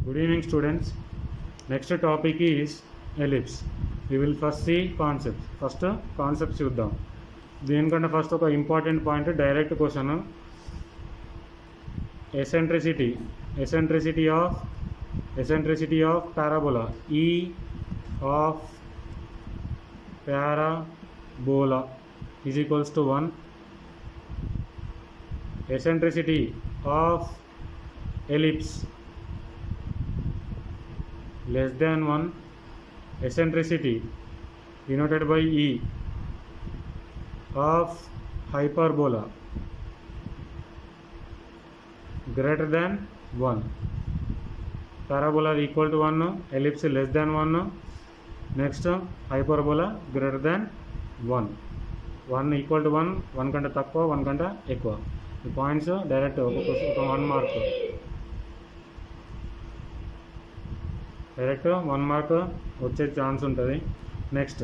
Good evening, students. Next topic is ellipse. We will first see concepts. First concepts చూద్దాం. దీనికంటే first ఒక important point direct question. eccentricity of parabola. E of parabola is equals to 1. Eccentricity of ellipse less than 1. Eccentricity denoted by E of hyperbola greater than 1. Parabola equal to 1, ellipse less than 1. Next hyperbola greater than 1. 1 equal to 1, 1 కంటే తక్కువ, 1 కంటే ఎక్కువ. ఈ points direct ఒక 1 mark direct 1 mark వచ్చే chance ఉంటుంది. Next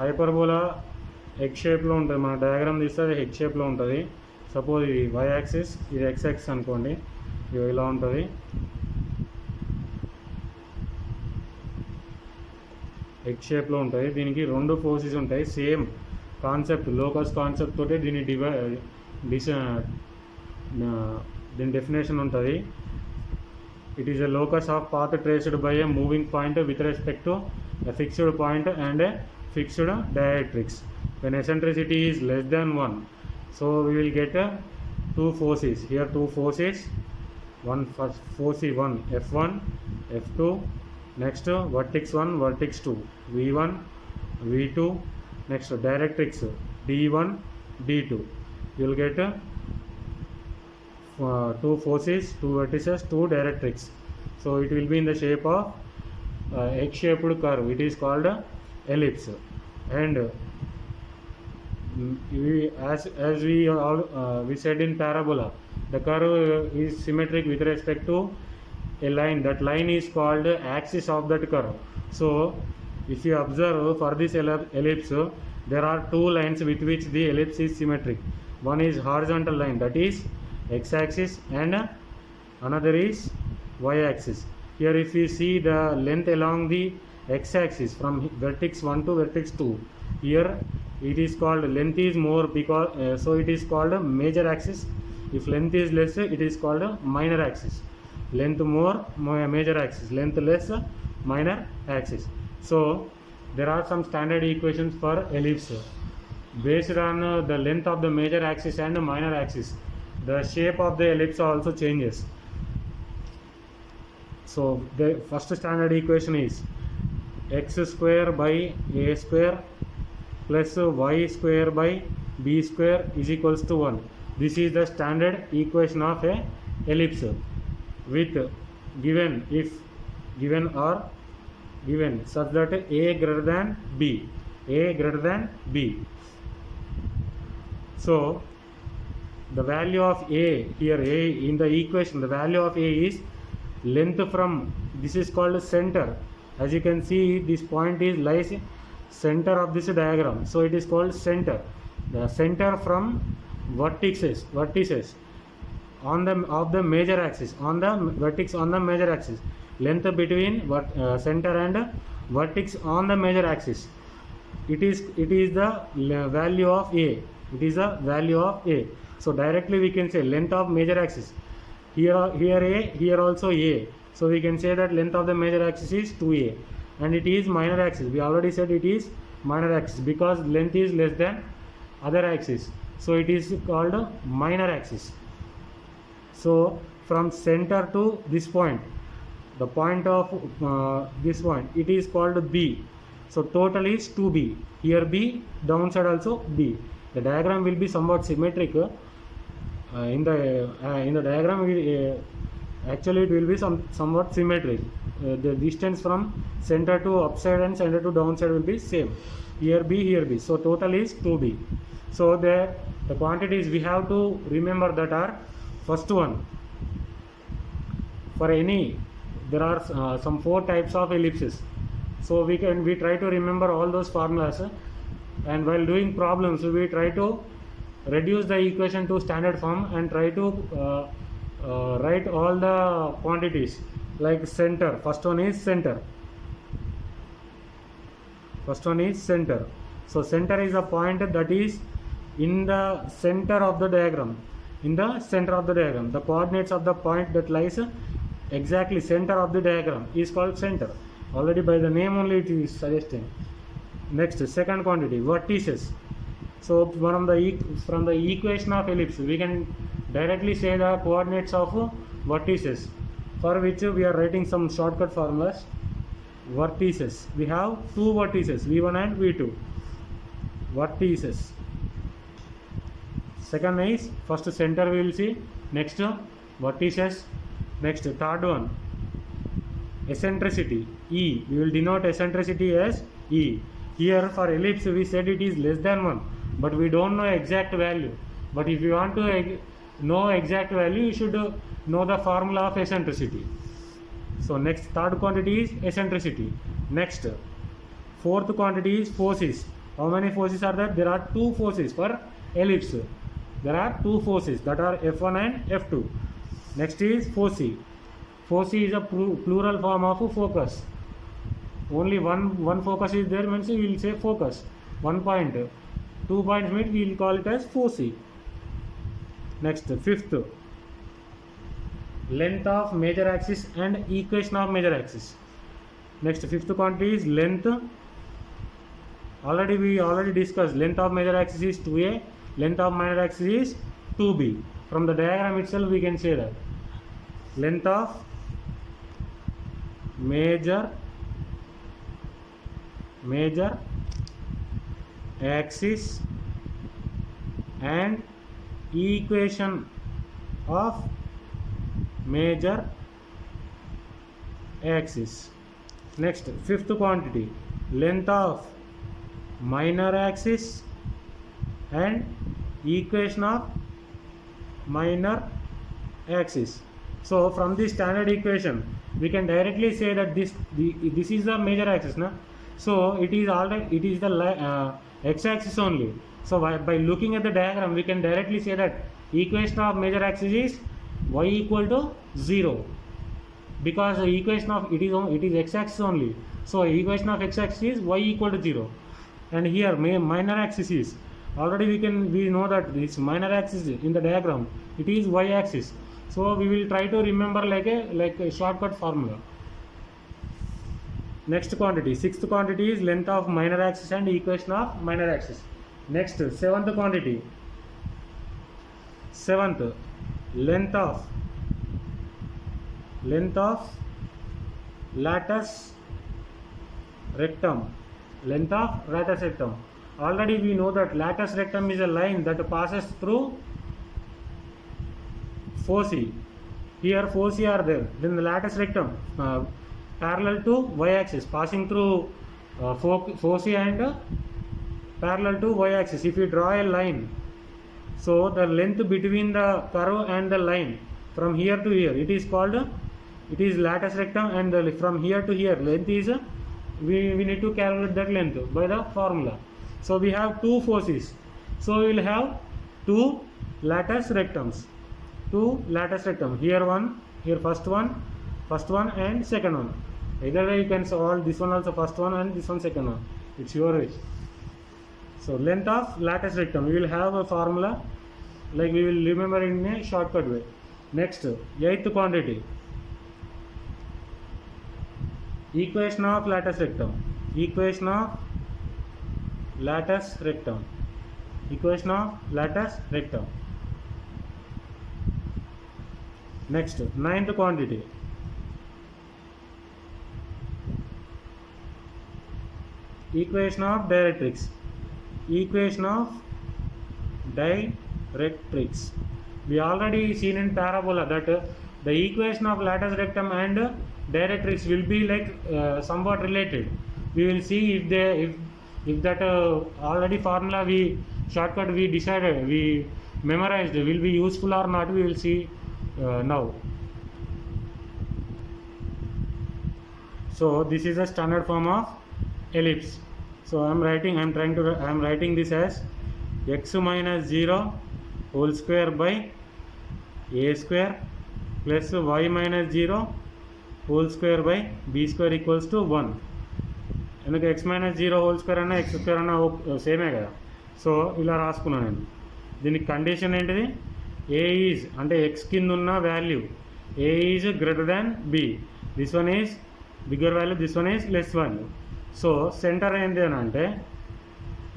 hyperbola egg షేప్లో ఉంటుంది. మన డయాగ్రామ్ తీస్తే అది ఎగ్ షేప్లో ఉంటుంది. సపోజ్ ఇది వై యాక్సిస్, ఇది ఎక్స్ యాక్సిస్ అనుకోండి. ఇది ఇలా ఉంటుంది. ఎగ్ షేప్లో ఉంటుంది. దీనికి 2 ఫోర్సెస్ ఉంటాయి. సేమ్ కాన్సెప్ట్, లోకస్ కాన్సెప్ట్ తోటి దీని దీని డెఫినేషన్ ఉంటుంది. It is a locus of path traced by a moving point with respect to a fixed point and a fixed directrix. When eccentricity is less than 1, so we will get 2 forces. Here 2 forces. One first force 1, F1, F2. Next vertex 1, vertex 2, V1, V2. Next directrix D1, D2. You will get 2 forces, 2 vertices, 2 directrix. So it will be in the shape of egg-shaped curve. It is called ellipse. And as we said in parabola, the curve is symmetric with respect to a line. That line is called axis of that curve. So if you observe for this ellipse, there are 2 lines with which the ellipse is symmetric. One is horizontal line, that is x-axis, and another is y-axis. Here if we see the length along the x-axis from vertex 1 to vertex 2, here it is called length is more because so it is called a major axis. If length is less, it is called a minor axis. Length more, major axis. Length less, minor axis. So there are some standard equations for ellipse based on the length of the major axis and the minor axis. The shape of the ellipse also changes. So the first standard equation is x square by a square plus y square by b square is equals to 1. This is the standard equation of a ellipse with given such that a greater than b. So the value of a here, a in the equation, the value of a is length from, this is called center. As you can see, this point is lies center of this diagram, so it is called center. The center from vertices on the of the major axis, on the vertex on the major axis, length between center and vertex on the major axis, it is the value of a. It is the value of a. So directly we can say length of major axis. Here a, here also a. So we can say that length of the major axis is 2a, and it is minor axis. We already said it is minor axis because length is less than other axis. So it is called minor axis. So from center to this point, the point of this point, it is called b. So total is 2b. Here b, downside also b. The diagram will be somewhat symmetric. In the diagram, actually it will be somewhat symmetric. The distance from center to upside and center to downside will be same. Here b, here b. So total is 2b. So the quantities we have to remember that are, first one, for any, there are some 4 types of ellipses. So we try to remember all those formulas, and while doing problems we try to reduce the equation to standard form and try to write all the quantities like center. First one is center. So center is a point that is in the center of the diagram. The coordinates of the point that lies exactly center of the diagram is called center. Already by the name only it is suggesting. Next, second quantity, vertices. So from the equation of ellipse we can directly say the coordinates of vertices, for which we are writing some shortcut formulas. Vertices, we have two vertices, v1 and v2. Vertices. Second is first center we will see, next vertices, next third one eccentricity, E. We will denote eccentricity as E. Here for ellipse we said it is less than 1, but we don't know exact value. But if you want to know exact value, you should know the formula of eccentricity. So next, third quantity is eccentricity. Next, fourth quantity is forces. How many forces are there? There are two forces for ellipse. There are two forces, that are F1 and F2. Next is foci. Foci is a plural form of focus. Only one focus is there, means we will say focus. 1 point. 2 points means we will call it as foci. Next, fifth, length of major axis and equation of major axis. Next, fifth quantity is length. We already discussed length of major axis is 2a, length of minor axis is 2b. From the diagram itself we can say that length of major axis and equation of major axis. Next, fifth quantity, length of minor axis and equation of minor axis. So from this standard equation we can directly say that this is the major axis, na? So it is the x-axis only. So by looking at the diagram we can directly say that equation of major axis is y equal to 0, because the equation of it is x-axis only. So equation of x-axis is y equal to 0, and here minor axis is already we know that this minor axis in the diagram it is y-axis. So we will try to remember like a shortcut formula. Next quantity, sixth quantity is length of minor axis and equation of minor axis. Next, seventh quantity, length of latus rectum. Already we know that latus rectum is a line that passes through foci. Here foci are there, then the latus rectum parallel to y-axis, passing through foci and parallel to y-axis. If you draw a line, so the length between the curve and the line from here to here, it is latus rectum, and from here to here length is we need to calculate that length by the formula. So we have two foci, so we will have two latus rectums. Here one, here first one and second one. Either way you can solve this one also first one and this one second one, it's your wish. So length of latus rectum, we will have a formula, like we will remember in a shortcut way. Next, eighth quantity, equation of latus rectum. Next, ninth quantity, equation of directrix. We already seen in parabola that the equation of latus rectum and directrix will be like somewhat related. We will see if that already formula shortcut we decided, we memorized, will be useful or not, we will see now. So this is a standard form of ellipse. So I am writing this as x minus 0 whole square by a square plus y minus 0 whole square by b square equals to 1. ఎందుకు x minus 0 whole square అన్నా x square అన్నా సేమే కదా. So ఇలా రాసుకున్నాను నేను. దీనికి condition ఏంటిది, ఏ ఈజ్ అంటే ఎక్స్ కింద ఉన్న value a is greater than b, this one is bigger value, this one is less value. So centre ఏంటి అని అంటే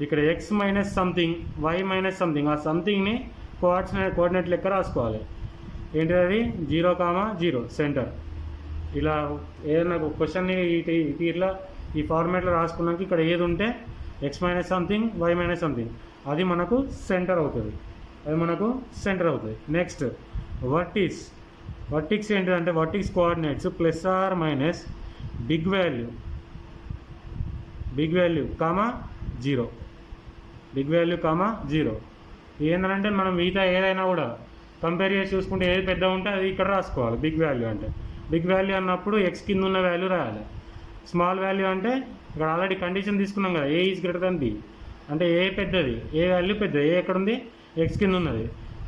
ఇక్కడ x minus something y minus something, ఆ సంథింగ్ని కోఆర్డినేట్ లెక్క రాసుకోవాలి. ఏంటిది అది 0,0 సెంటర్. ఇలా ఏదైనా క్వశ్చన్ని ఇట్లా ఈ ఫార్మాట్లో రాసుకున్నాక ఇక్కడ ఏది ఉంటే x minus something y minus something అది మనకు సెంటర్ అవుతుంది, నెక్స్ట్ వర్టిక్స్ ఏంటిదంటే vertex coordinates plus or minus big value comma 0, ఏంటంటే మనం మిగతా ఏదైనా కూడా కంపేర్ చేసి చూసుకుంటే ఏది పెద్ద ఉంటే అది ఇక్కడ రాసుకోవాలి. బిగ్ వాల్యూ అంటే బిగ్ వాల్యూ అన్నప్పుడు ఎక్స్ కింద ఉన్న వాల్యూ రాయాలి. స్మాల్ వాల్యూ అంటే ఇక్కడ ఆల్రెడీ కండిషన్ తీసుకున్నాం కదా, ఏ ఈజ్ గ్రేటర్ దాన్ బి అంటే ఏ పెద్దది, ఏ వాల్యూ పెద్దది, ఏ ఎక్కడ ఉంది ఎక్స్ కింద ఉన్నది,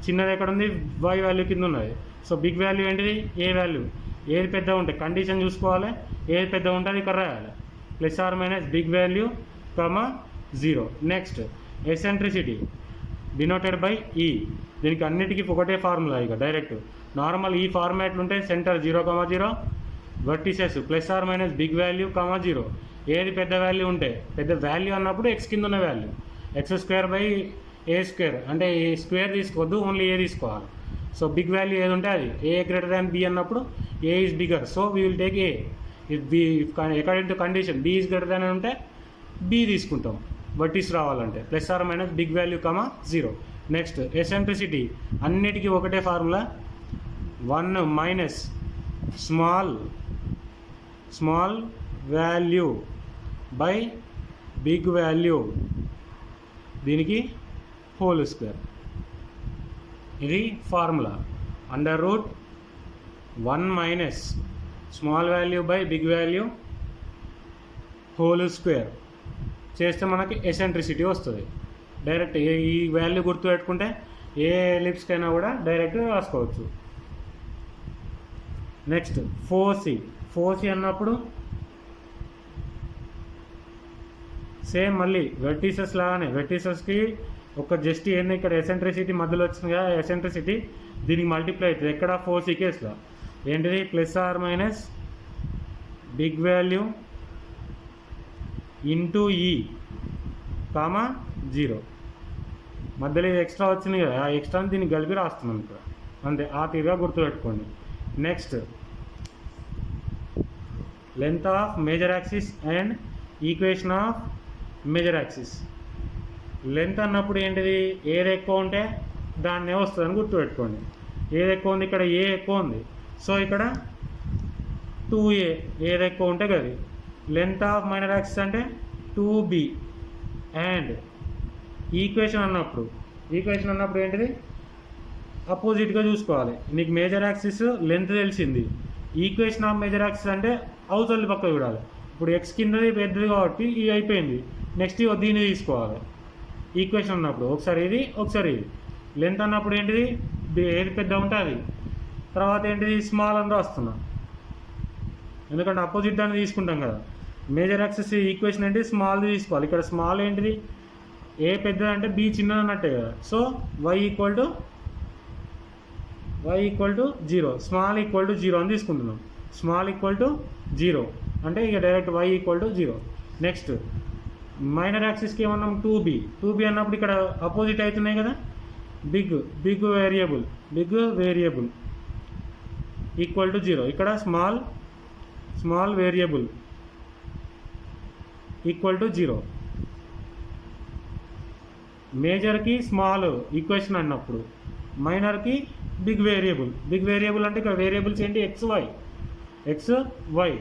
చిన్నది ఎక్కడ ఉంది వై వాల్యూ కింద ఉన్నది. సో బిగ్ వాల్యూ ఏంటిది ఏ వాల్యూ, ఏది పెద్ద ఉంటే కండిషన్ చూసుకోవాలి, ఏది పెద్ద ఉంటే అది ఇక్కడ రాయాలి. Plus or minus big value comma 0. Next eccentricity denoted by e. దీనికి అన్నిటికీ ఒకటే ఫార్ములా, ఇక డైరెక్ట్ నార్మల్ ఈ ఫార్మాట్లు ఉంటే centre 0,0 vertices plus or minus big value comma 0. ఏది పెద్ద వాల్యూ ఉంటే పెద్ద వాల్యూ అన్నప్పుడు ఎక్స్ కింద ఉన్న value X square by A square అంటే ఏ స్క్వేర్ తీసుకోవద్దు, ఓన్లీ ఏ తీసుకోవాలి. సో బిగ్ వాల్యూ ఏది ఉంటే అది ఏ గ్రేటర్ దాన్ బి అన్నప్పుడు A is bigger, so we will take A. If B according to condition B is greater than ఉంటే B తీసుకుంటాం vertex రావాలంటే, plus or minus big value comma 0. Next eccentricity అన్నిటికీ ఒకటే formula, 1 minus small value by big value, దీనికి whole square. ఇది formula. Under root 1 minus small value by big value whole square చేస్తే మనకి eccentricity వస్తుంది. Direct ఈ value గుర్తుపెట్టుకుంటే ఏ ఎలిప్స్కైనా కూడా డైరెక్ట్ రాసుకోవచ్చు. నెక్స్ట్ ఫోర్సీ అన్నప్పుడు సేమ్ మళ్ళీ వెర్టిసెస్ లాగానే, వెర్టిసెస్కి ఒక జస్ట్ ఏంది ఇక్కడ ఎసెంట్రిసిటీ మధ్యలో వచ్చింది కదా, ఎసెంట్రిసిటీ దీనికి మల్టిప్లై అవుతుంది ఎక్కడ 4c కేసులో. ఏంటిది plus or minus big value into e comma 0. మధ్యలో ఎక్స్ట్రా వచ్చింది కదా, ఆ ఎక్స్ట్రాని దీనికి కలిపి రాస్తున్నాం ఇక్కడ, అంతే. ఆ తీరుగా గుర్తుపెట్టుకోండి. Next length of major axis and equation of major axis. Length అన్నప్పుడు ఏంటిది ఏది ఎక్కువ ఉంటే దాన్నే వస్తుందని గుర్తుపెట్టుకోండి. ఏది ఎక్కువ ఉంది, ఇక్కడ ఏ ఎక్కువ ఉంది, సో ఇక్కడ 2a ఏది ఎక్కువ ఉంటే కదా. లెంత్ ఆఫ్ మైనర్ యాక్సిస్ అంటే 2b. అండ్ ఈక్వేషన్ అన్నప్పుడు ఏంటిది అపోజిట్గా చూసుకోవాలి. నీకు మేజర్ యాక్సిస్ లెంత్ తెలిసింది, ఈక్వేషన్ ఆఫ్ మేజర్ యాక్సిస్ అంటే అవతలి పక్క చూడాలి. ఇప్పుడు ఎక్స్ కిందది పెద్దది కాబట్టి ఇది అయిపోయింది, నెక్స్ట్ దీన్ని తీసుకోవాలి. ఈక్వేషన్ అన్నప్పుడు ఒకసారి ఇది లెంత్ అన్నప్పుడు ఏంటిది ఏది పెద్ద ఉంటే అది, తర్వాత ఏంటిది స్మాల్ అని రాస్తున్నా, ఎందుకంటే అపోజిట్ దాన్ని తీసుకుంటాం కదా. మేజర్ యాక్సిస్ ఈక్వేషన్ ఏంటి స్మాల్ది తీసుకోవాలి. ఇక్కడ స్మాల్ ఏంటిది ఏ పెద్దది అంటే బి చిన్నది అన్నట్టే కదా. So y equal to 0, small equal to 0 అని తీసుకుంటున్నాం. స్మాల్ ఈక్వల్ టు 0 అంటే ఇక direct y equal to 0. Next minor యాక్సిస్కి ఏమన్నాం 2b అన్నప్పుడు ఇక్కడ అపోజిట్ అవుతున్నాయి కదా. బిగ్ వేరియబుల్ ఈక్వల్ టు 0, ఇక్కడ స్మాల్ వేరియబుల్ ఈక్వల్ టు 0. మేజర్కి స్మాల్ ఈక్వేషన్ అన్నప్పుడు, మైనర్కి బిగ్ వేరియబుల్ అంటే ఇక్కడ వేరియబుల్స్ ఏంటి x y.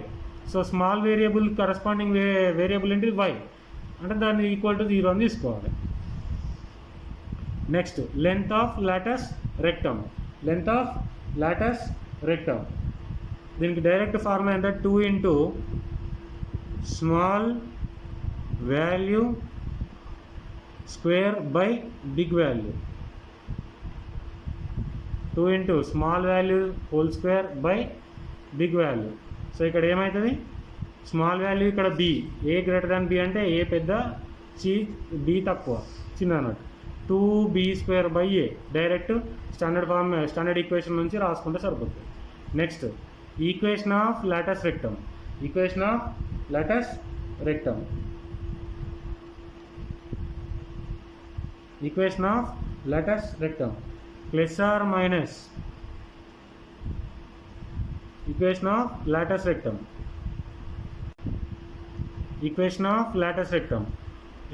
So small variable corresponding variable ఏంటి y అంటే దాన్ని ఈక్వల్ టు 0 అని తీసుకోవాలి. Next length of latus rectum. దీనికి డైరెక్ట్ ఫార్ములా అంటే 2 into small value square by big value. 2 into small value whole square by big value. So ఇక్కడ ఏమవుతుంది, small value ఇక్కడ బి, ఏ గ్రేటర్ దాన్ బి అంటే ఏ పెద్ద, B తక్కువ, చిన్న అన్నట్టు. 2b² by a direct standard equation నుంచి రాసుకుంటే సరిపోతుంది. Next equation of latus rectum. Equation of latus rectum. Equation of latus rectum plus or minus. Equation of latus rectum. Equation of latus rectum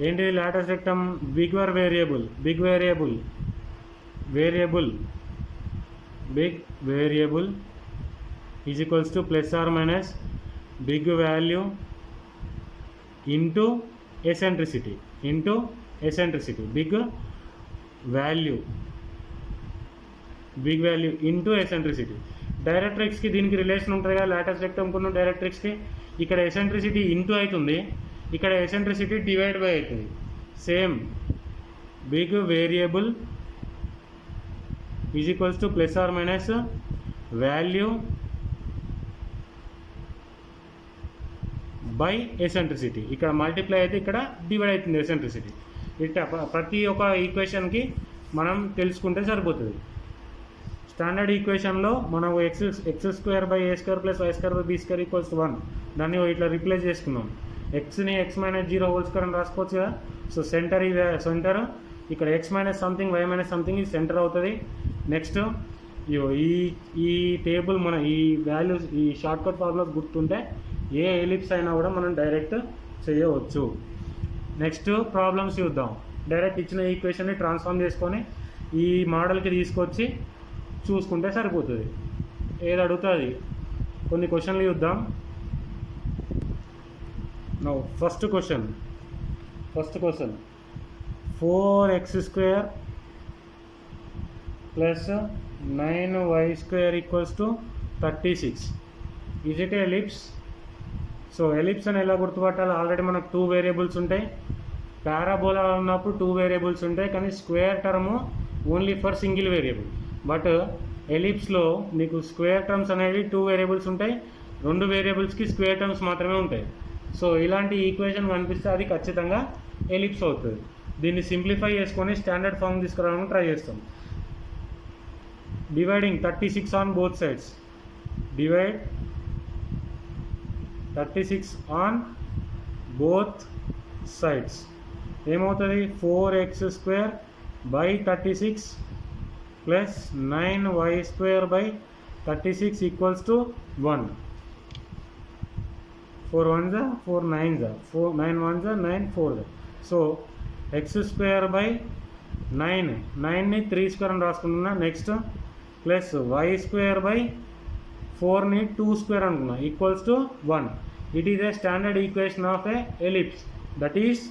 ఏంటి? Latus rectum bigger variable, big variable, big variable is equals to plus or minus big value into eccentricity, big value into eccentricity. డైరెక్ట్రిక్స్కి దీనికి relation ఉంటుంది కదా, Lotus రెక్టమ్కున్న డైరెక్ట్రిక్స్కి. ఇక్కడ eccentricity into అవుతుంది, ఇక్కడ eccentricity divide by అవుతుంది. Same big variable is equals to plus or minus value by eccentricity. ఇక్కడ multiply అయితే ఇక్కడ డివైడ్ అవుతుంది ఎసెంట్రిసిటీ. ఇట్లా ప్రతి ఒక్క ఈక్వేషన్కి మనం తెలుసుకుంటే సరిపోతుంది. స్టాండర్డ్ ఈక్వేషన్లో మనం x² by a² plus y² by b² equals 1 దాన్ని ఇట్లా రిప్లేస్ చేసుకున్నాం. ఎక్స్ని x - 0 హోల్ స్క్వేర్ అని రాసుకోవచ్చు కదా. సో సెంటర్ ఇక్కడ x - సంథింగ్ y - సంథింగ్ ఇది సెంటర్ అవుతుంది. నెక్స్ట్ ఈ టేబుల్ మన ఈ వాల్యూస్ ఈ షార్ట్ కట్ ఫార్ములాస్ గుర్తుంటే ఏ ఎలిప్స్ అయినా కూడా మనం డైరెక్ట్ చేయవచ్చు. నెక్స్ట్ ప్రాబ్లమ్స్ చూద్దాం. డైరెక్ట్ ఇచ్చిన ఈక్వేషన్ని ట్రాన్స్ఫార్మ్ చేసుకొని ఈ మోడల్కి తీసుకొచ్చి చూసుకుంటే సరిపోతుంది. ఏది అడుగుతుంది కొన్ని క్వశ్చన్లు చూద్దాం. Now first question 4x² plus 9y² equals to 36. Is it ellipse? So ellipse అని ఎలా గుర్తుపట్టాలి? ఆల్రెడీ మనకు 2 వేరియబుల్స్ ఉంటాయి. పారాబోలా ఉన్నప్పుడు 2 వేరియబుల్స్ ఉంటాయి, కానీ square term only for single variable. But ఎలిప్స్లో నీకు స్క్వేర్ టర్మ్స్ అనేవి 2 వేరియబుల్స్ ఉంటాయి, 2 వేరియబుల్స్కి స్క్వేర్ టర్మ్స్ మాత్రమే ఉంటాయి. సో ఇలాంటి ఈక్వేషన్ కనిపిస్తే అది ఖచ్చితంగా ఎలిప్స్ అవుతుంది. దీన్ని సింప్లిఫై చేసుకొని స్టాండర్డ్ ఫార్మ్ తీసుకురావడానికి ట్రై చేస్తాం. Dividing 36 on both sides. Divide 36 on both sides. ఏమవుతుంది? 4x² by 36 plus 9y² by 36 equals to 1. 4 1s 4 9s 4 9 1s 9 4s. So x² by 9ని 3² అని రాసుకుంటున్నా. నెక్స్ట్ ప్లస్ y² by 4ని 2² అనుకున్నా equals to 1. It is a standard equation of A ellipse. That is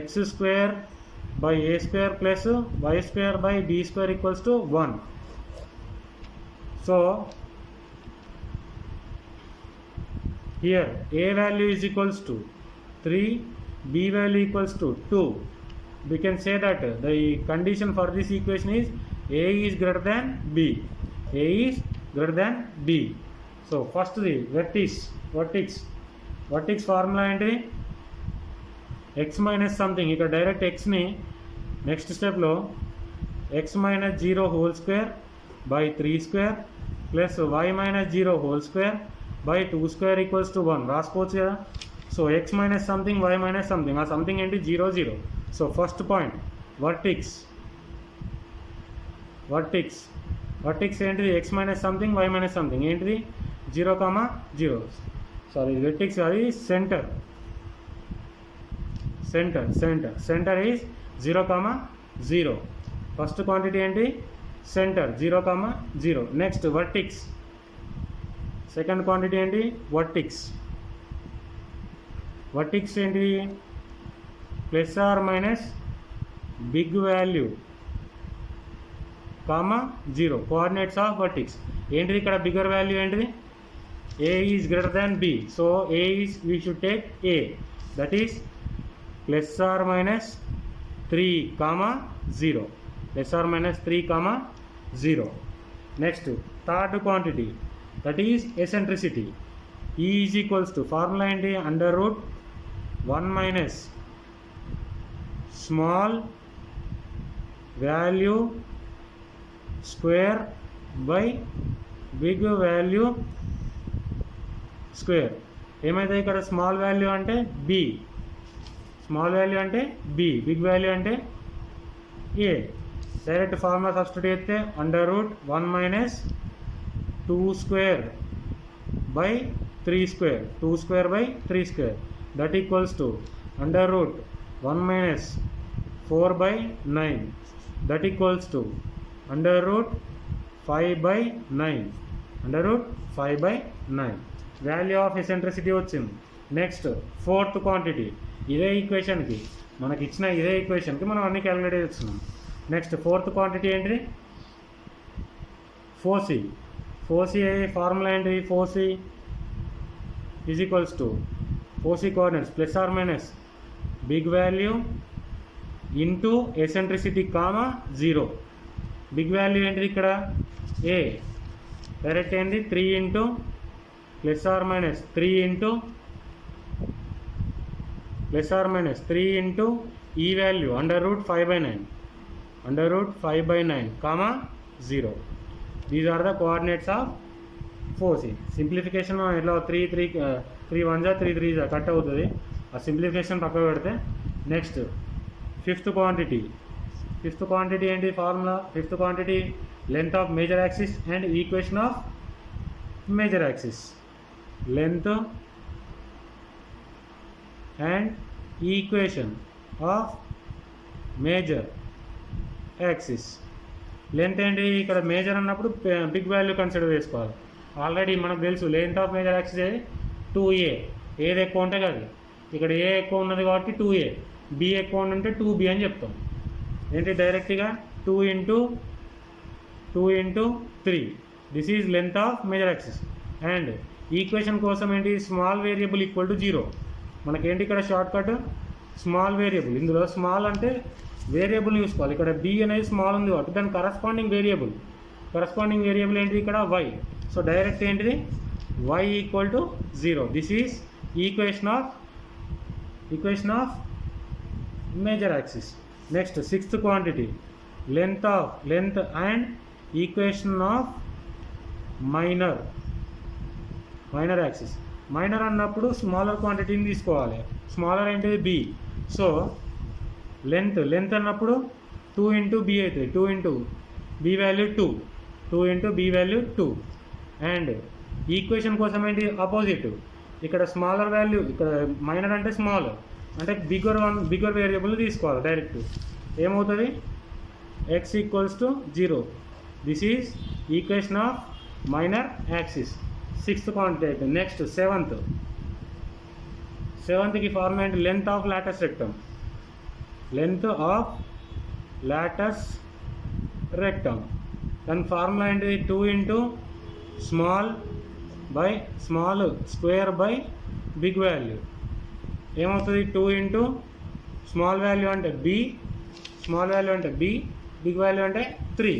x² by a² plus y² by b² equals to 1. So here a value is equals to 3, b value equals to 2. We can say that the condition for this equation is a is greater than b. A is greater than b. So first the vertex formula ఏంటి? x minus something. ఇక్కడ direct xని next స్టెప్లో x - 0 whole square by 3² plus y - 0 whole square by 2² equals to 1 రాసుకోవచ్చు కదా. So x - something y - something, ఆ something ఏంటి? 0 0. So first point Vortex ఏంటిది? x - something y - something ఏంటిది? 0 0. సారీ వెర్టిక్స్ అది సెంటర్ ఈజ్ 0 0. ఫస్ట్ క్వాంటిటీ ఏంటి? Centre 0 0. Next Vortex second quantity ఏంటి? Vertex ఏంటిది? Plus or minus big value 0. Coordinates of vertex ఏంటిది? ఇక్కడ బిగ్గర్ వాల్యూ ఏంటిది? a is greater than b. So a is, we should take a, that is plus or minus 3 0. Plus or minus 3 0. Next, third quantity, that is eccentricity. E is equals to formula ఏంటి under root 1 minus small value square by big value square. ఏమైతే ఇక్కడ small value అంటే b, small value అంటే b, big value అంటే a. Direct formula substitute చేస్తే under root 1 minus 2 square by 3 square, 2 square by 3 square, that equals to under root 1 minus 4 by 9, that equals to under root 5 by 9, under root 5 by 9. Value of eccentricity వచ్చింది. Next fourth quantity, ఇదే ఈక్వేషన్కి మనకి ఇచ్చిన ఇదే ఈక్వేషన్కి మనం అన్ని calculate చేస్తున్నాం. Next fourth quantity ఏంటిది? ఫోసి. Foci formula ఏంటి? Foci is equals to foci coordinates plus or minus big value into eccentricity comma 0. Big value ఏంటిది ఇక్కడ? ఏ. డైరెక్ట్ ఏంటి? 3 into plus or minus 3 into plus or minus 3 into e value under root 5/9, under root 5/9 comma 0. These are the coordinates of foci. Simplification ఎట్లా 3 1 3 3 cut అవుతుంది. ఆ simplification పక్కకు పెడితే next fifth quantity. Fifth quantity ఏంటి formula? Fifth quantity length of major axis and equation of major axis. Length and equation of major axis. Length ఏంటి? ఇక్కడ major అన్నప్పుడు big value consider చేసుకోవాలి. ఆల్రెడీ మనకు తెలుసు length of major axis 2a. ఏది ఎక్కువ ఉంటే కాదు, ఇక్కడ ఏ ఎక్కువ ఉన్నది కాబట్టి 2a, b ఎక్కువ ఉంటే 2b అని చెప్తాం. ఏంటి? డైరెక్ట్గా 2 into 3. This is length of major axis. And equation కోసం ఏంటి? Small variable equal to 0. మనకేంటి ఇక్కడ షార్ట్ కట్? Small variable. ఇందులో స్మాల్ అంటే వేరియబుల్ చూసుకోవాలి. ఇక్కడ b అనేది స్మాల్ ఉంది కాబట్టి దాని కరస్పాండింగ్ వేరియబుల్ ఏంటి ఇక్కడ? y. సో డైరెక్ట్ ఏంటిది? y equal to 0. This is equation of major axis. Next sixth quantity length and equation of minor axis. Minor అన్నప్పుడు స్మాలర్ క్వాంటిటీని తీసుకోవాలి. స్మాలర్ ఏంటిది? b. సో లెంత్ అన్నప్పుడు 2 ఇంటూ b అవుతుంది. 2 into b value 2 into b value 2. And equation కోసం ఏంటి? Opposite. ఇక్కడ smaller value, ఇక్కడ మైనర్ అంటే స్మాల్ అంటే బిగ్గర్ వేరియబుల్ తీసుకోవాలి. డైరెక్ట్ ఏమవుతుంది? x equals to 0. This is equation of minor axis. Sixth quantity అయిపోయింది. నెక్స్ట్ సెవెంత్కి ఫార్ములా ఏంటి? Length of latus rectum. Length of latus rectum దాని ఫార్ములా ఏంటి? 2 into small square by big value. ఏమవుతుంది? 2 into small value అంటే b, big value అంటే 3.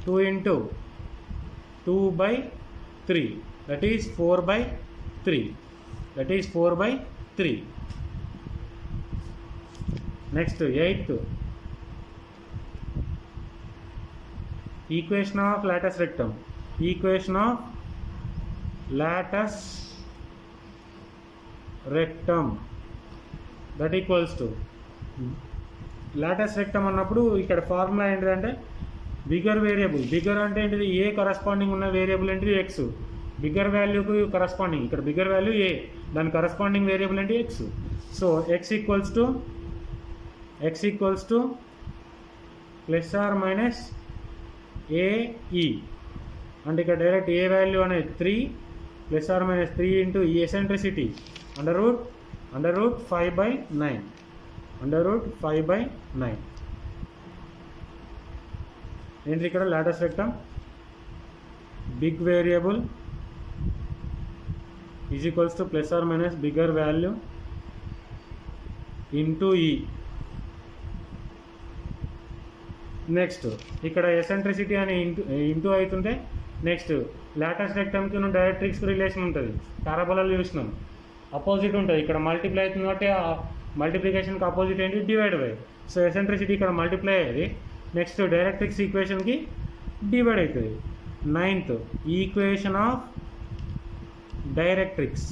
2 into 2/3, that is 4/3. Next eighth equation of latus rectum. That equals to latus rectum అన్నప్పుడు ఇక్కడ formula ఏంటిదంటే bigger అంటే ఏంటిది? ఏ కరస్పాండింగ్ ఉన్న వేరియబుల్ ఏంటిది? x. బిగ్గర్ వాల్యూకి కరస్పాండింగ్, ఇక్కడ బిగ్గర్ వాల్యూ a, దాని కరస్పాండింగ్ వేరియబుల్ ఏంటి? x. So x equals to plus or minus ae. అంటే ఇక్కడ డైరెక్ట్ ఏ వాల్యూ అనేది 3 plus or minus 3 into e eccentricity under root 5/9. ఏంటి ఇక్కడ? Latus rectum big variable is equals to plus or minus bigger value into e. Next ఇక్కడ eccentricity అని into అవుతుంటే next latus రెక్టమ్కి డైరెక్ట్రిక్స్కి రిలేషన్ ఉంటుంది. పారాబోలాలు చూసినాం, అపోజిట్ ఉంటుంది. ఇక్కడ మల్టిప్లై అవుతుంది కాబట్టి ఆ మల్టిప్లికేషన్కి అపోజిట్ ఏంటి, డివైడ్ బై. సో ఎసెంట్రిసిటీ ఇక్కడ మల్టిప్లై అయ్యేది, నెక్స్ట్ డైరెక్ట్రిక్స్ ఈక్వేషన్కి డివైడ్ అవుతుంది. 9th equation of directrix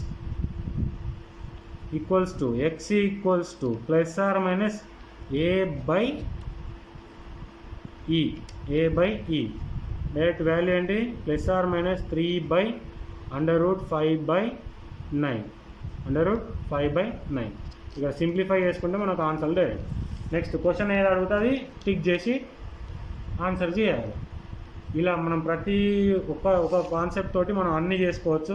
equals to x equals to plus or minus a by e. Direct value ఏంటి, ప్లస్ ఆర్ మైనస్ 3/5/9. √5/9. ఇక సింప్లిఫై చేసుకుంటే మనకు ఆన్సర్ డైరెక్ట్. నెక్స్ట్ క్వశ్చన్ ఏది అడుగుతుంది టిక్ చేసి ఆన్సర్ చేయాలి. ఇలా మనం ప్రతి ఒక కాన్సెప్ట్ తోటి మనం అన్నీ చేసుకోవచ్చు.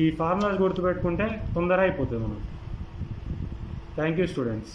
ఈ ఫార్ములాస్ గుర్తుపెట్టుకుంటే తొందర అయిపోతుంది మనం. Thank you students.